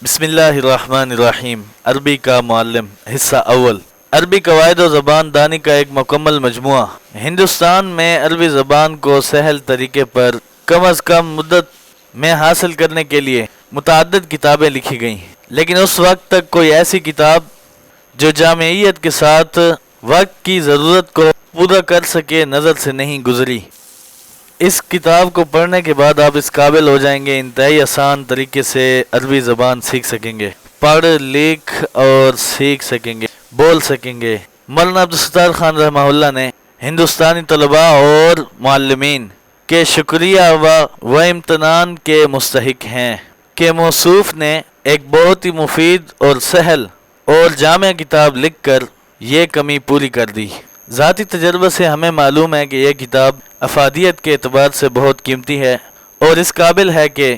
بسم اللہ الرحمن الرحیم۔ عربی کا معلم، حصہ اول۔ عربی قواعد و زبان دانی کا ایک مکمل مجموعہ۔ ہندوستان میں عربی زبان کو سہل طریقے پر کم از کم مدت میں حاصل کرنے کے لیے متعدد کتابیں لکھی گئیں، لیکن اس وقت تک کوئی ایسی کتاب جو جامعیت کے ساتھ وقت کی ضرورت کو پورا کر سکے نظر سے نہیں گزری۔ اس کتاب کو پڑھنے کے بعد آپ اس قابل ہو جائیں گے، انتہائی آسان طریقے سے عربی زبان سیکھ سکیں گے، پڑھ لکھ اور سیکھ سکیں گے، بول سکیں گے۔ مولانا عبدالستار خان رحمہ اللہ نے ہندوستانی طلباء اور معلمین کے شکریہ و امتنان کے مستحق ہیں کہ موصوف نے ایک بہت ہی مفید اور سہل اور جامع کتاب لکھ کر یہ کمی پوری کر دی۔ ذاتی تجربے سے ہمیں معلوم ہے کہ یہ کتاب افادیت کے اعتبار سے بہت قیمتی ہے اور اس قابل ہے کہ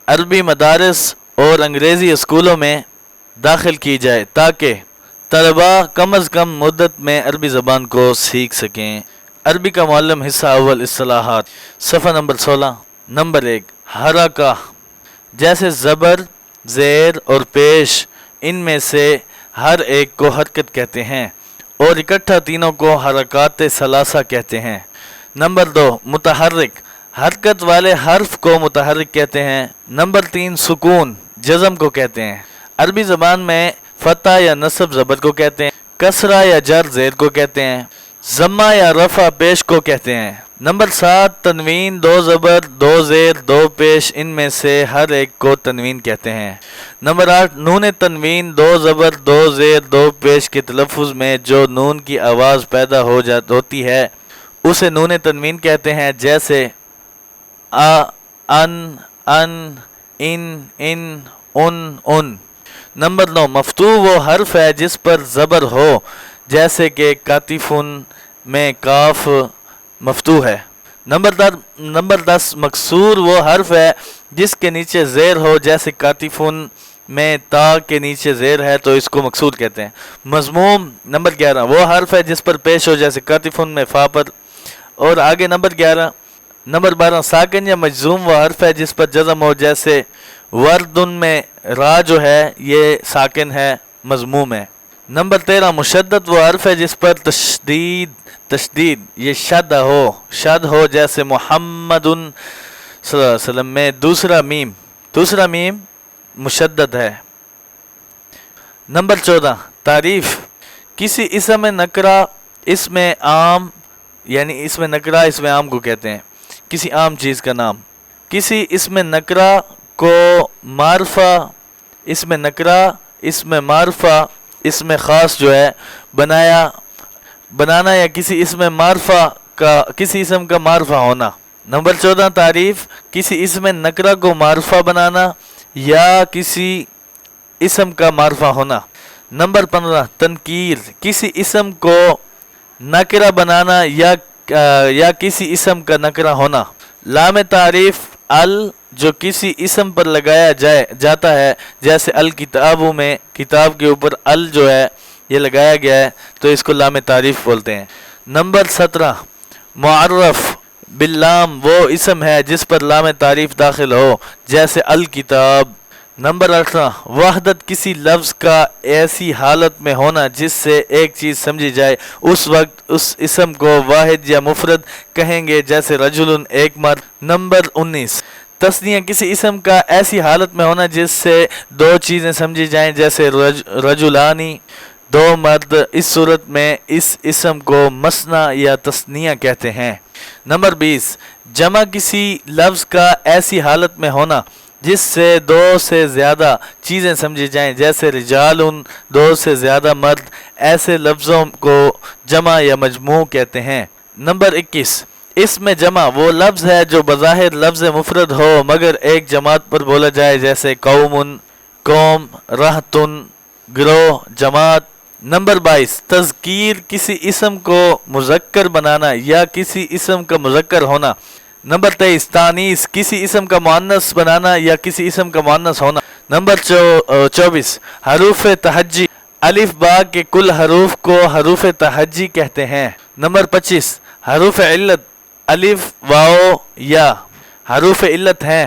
عربی مدارس اور انگریزی اسکولوں میں داخل کی جائے تاکہ طلباء کم از کم مدت میں عربی زبان کو سیکھ سکیں۔ عربی کا معلم، حصہ اول، اصطلاحات، صفحہ نمبر 16۔ نمبر 1، حرکہ، جیسے زبر، زیر اور پیش، ان میں سے ہر ایک کو حرکت کہتے ہیں اور اکٹھا تینوں کو حرکات ثلاثہ کہتے ہیں۔ نمبر 2، متحرک، حرکت والے حرف کو متحرک کہتے ہیں۔ نمبر 3، سکون، جزم کو کہتے ہیں۔ عربی زبان میں فتح یا نصب زبر کو کہتے ہیں، کسرہ یا جر زیر کو کہتے ہیں، ضمہ یا رفع پیش کو کہتے ہیں۔ نمبر 7، تنوین، 2 زبر 2 زیر 2 پیش، ان میں سے ہر ایک کو تنوین کہتے ہیں۔ نمبر 8، نون تنوین، 2 زبر 2 زیر 2 پیش کے تلفظ میں جو نون کی آواز پیدا ہوتی ہے اسے نون تنوین کہتے ہیں، جیسے ان، ان۔ نمبر 9، مفتوح وہ حرف ہے جس پر زبر ہو، جیسے کہ کاتفن میں کاف مفتوح ہے۔ نمبر 10، مکسور وہ حرف ہے جس کے نیچے زیر ہو، جیسے کاتفن میں تا کے نیچے زیر ہے تو اس کو مکسور کہتے ہیں۔ مضموم۔ نمبر 11، وہ حرف ہے جس پر پیش ہو، جیسے کاتفن میں فا پر، اور آگے نمبر 11۔ نمبر 12، ساکن یا مجزوم وہ حرف ہے جس پر جزم ہو، جیسے وردن میں را جو ہے یہ ساکن ہے، مضموم ہے۔ نمبر 13، مشدد وہ حرف ہے جس پر تشدید یہ شد ہو، جیسے محمد صلی اللہ علیہ وسلم میں دوسرا میم مشدد ہے۔ نمبر 14، تعریف، کسی اسم نکرہ اسم عام، یعنی اسم نکرہ اسم عام کو کہتے ہیں، کسی عام چیز کا نام۔ کسی اسم نکرہ کو معرفہ، اسم نکرہ اسم معرفہ اسم خاص جو ہے بنانا یا کسی اسم کا معرفہ ہونا۔ نمبر 14، تعریف، کسی اسم نکرہ کو معرفہ بنانا یا کسی اسم کا معرفہ ہونا۔ نمبر 15، تنکیر، کسی اسم کو نکرہ بنانا یا کسی اسم کا نکرہ ہونا۔ لام تعریف، جو کسی اسم پر لگایا جاتا ہے، جیسے الکتابوں میں کتاب کے اوپر جو ہے یہ لگایا گیا ہے تو اس کو لام تعریف بولتے ہیں۔ نمبر 17، معرف باللام وہ اسم ہے جس پر لام تعریف داخل ہو، جیسے الکتاب۔ نمبر 18، وحدت، کسی لفظ کا ایسی حالت میں ہونا جس سے ایک چیز سمجھی جائے، اس وقت اس اسم کو واحد یا مفرد کہیں گے، جیسے رجل ایک مرد۔ نمبر 19، تثنیہ، کسی اسم کا ایسی حالت میں ہونا جس سے 2 چیزیں سمجھی جائیں، جیسے رجلانی 2 مرد۔ اس صورت میں اس اسم کو مثنی یا تثنیہ کہتے ہیں۔ نمبر 20، جمع، کسی لفظ کا ایسی حالت میں ہونا جس سے 2 سے زیادہ چیزیں سمجھی جائیں، جیسے رجال 2 سے زیادہ مرد۔ ایسے لفظوں کو جمع یا مجموع کہتے ہیں۔ نمبر 21، اس میں جمع وہ لفظ ہے جو بظاہر لفظ مفرد ہو مگر ایک جماعت پر بولا جائے، جیسے قوم، رہتن، گروہ، جماعت۔ نمبر 22، تذکیر، کسی اسم کو مذکر بنانا یا کسی اسم کا مذکر ہونا۔ نمبر 23، تانیث، کسی اسم کا مؤنث بنانا یا کسی اسم کا مؤنث ہونا۔ نمبر 24، حروف تہجی، الف با کے کل حروف کو حروف تہجی کہتے ہیں۔ نمبر 25، حروف علت، الف واو یا حروف علت ہیں۔